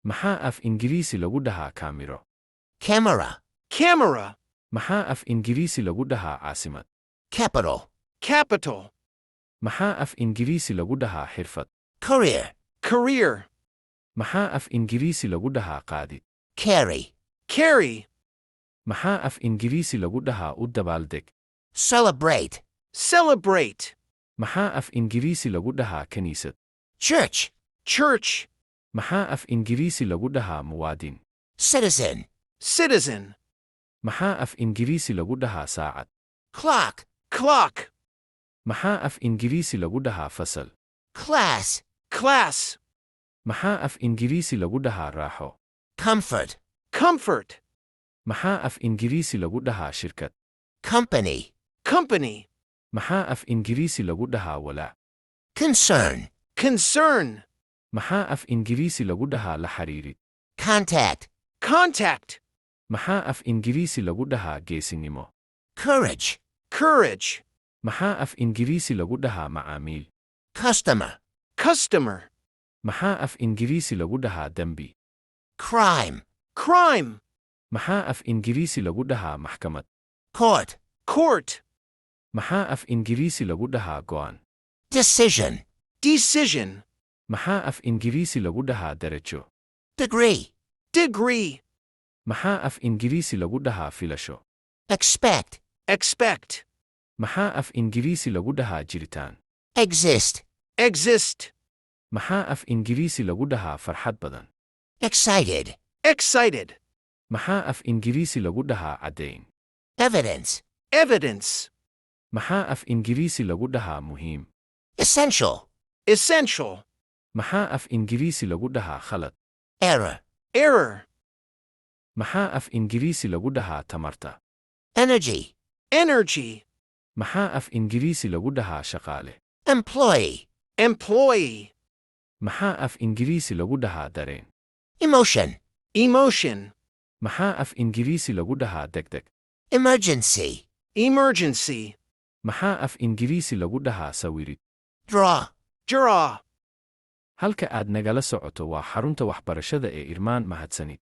Maxaa af Ingiriisi lagu dhahaa kaamiro? Camera. Camera. Maxaa af Ingiriisi lagu dhahaa caasimad? Capital. Capital. Maxaa af Ingiriisi lagu dhahaa xirfad? Career. Career. Maxaa af Ingiriisi lagu dhahaa qaadid? Carry. Carry. Maxaa af Ingiriisi lagu dhahaa u dabaaldeg? Celebrate. Celebrate. Maxaa af Ingiriisi lagu dhahaa kaniisad? Church. Church. Maxaa af Ingiriisi lagu dhahaa muwaadin? Citizen. Citizen. Maxaa af Ingiriisi lagu dhahaa saacad? Clock. Clock. Maxaa af Ingiriisi lagu dhahaa fasal? Class. Class. Maxaa af Ingiriisi lagu dhahaa raaxo? Comfort. Comfort. Maxaa af Ingiriisi lagu dhahaa shirkad? Company. Company. Maxaa af Ingiriisi lagu dhahaa walaac? Concern. Concern. Maxaa af Ingiriisi lagu dhahaa la xiriirid? Contact. Contact. Maxaa af Ingiriisi lagu dhahaa geesinimo? Courage. Courage. Maxaa af Ingiriisi lagu dhahaa macaamiil? Customer. Customer. Maxaa af Ingiriisi lagu dhahaa dembi? Crime. Crime. Maxaa af Ingiriisi lagu dhahaa maxkamad? Court. Court. Maxaa af Ingiriisi lagu dhahaa go'aan? Decision. Decision. Maxaa af Ingiriisi lagu dhahaa darajo? Degree. Degree. Maxaa af Ingiriisi lagu dhahaa filasho? Expect. Expect. Maxaa af Ingiriisi lagu dhahaa jiritaan? Exist. Exist. Maxaa af Ingiriisi lagu dhahaa farxad badan? Excited. Excited. Maxaa af Ingiriisi lagu dhahaa caddayn? Evidence. Evidence. Maxaa af Ingiriisi lagu dhahaa muhiim? Essential. Essential. Maxaa af Ingiriisi lagu dhahaa khalad? Error. Error. Maxaa af Ingiriisi lagu dhahaa tamarta? Energy. Energy. Maxaa af Ingiriisi lagu dhahaa shaqaale? Employee. Employee. Maxaa af Ingiriisi lagu dhahaa dareen? Emotion. Emotion. Maxaa af Ingiriisi lagu dhahaa degdeg? Emergency. Emergency. Maxaa af Ingiriisi lagu dhahaa sawirid? Draw. Draw. Halka aad nagala socoto waa xarunta waxbarashada ee Irmaan. Mahadsanid.